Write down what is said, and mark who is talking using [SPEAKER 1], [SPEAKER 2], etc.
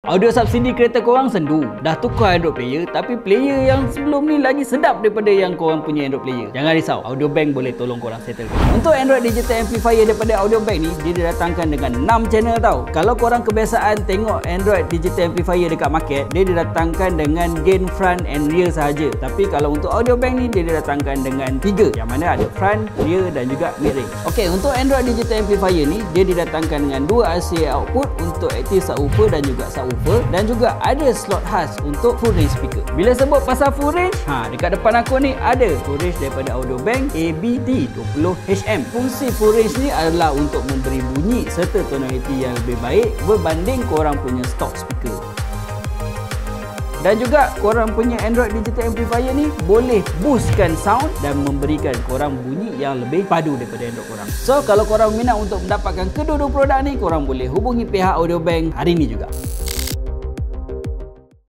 [SPEAKER 1] Audio subsidi kereta korang sendu. Dah tukar Android player, tapi player yang sebelum ni lagi sedap daripada yang korang punya Android player. Jangan risau, Audiobank boleh tolong korang settle. Untuk Android Digital Amplifier daripada Audiobank ni, dia didatangkan dengan 6 channel tau. Kalau korang kebiasaan tengok Android Digital Amplifier dekat market, dia didatangkan dengan gain front and rear sahaja. Tapi kalau untuk Audiobank ni, dia didatangkan dengan 3, yang mana ada front, rear dan juga mid range. Okey, untuk Android Digital Amplifier ni, dia didatangkan dengan 2 RCA output untuk active subwoofer dan juga subwoofer, dan juga ada slot khas untuk full range speaker. Bila sebut pasal full range, dekat depan aku ni ada full range daripada Audiobank ABT20HM. Fungsi full range ni adalah untuk memberi bunyi serta tonality yang lebih baik berbanding korang punya stock speaker. Dan juga korang punya Android Digital Amplifier ni boleh boostkan sound dan memberikan korang bunyi yang lebih padu daripada Android korang. So kalau korang minat untuk mendapatkan kedua-dua produk ni, korang boleh hubungi pihak Audiobank hari ni juga.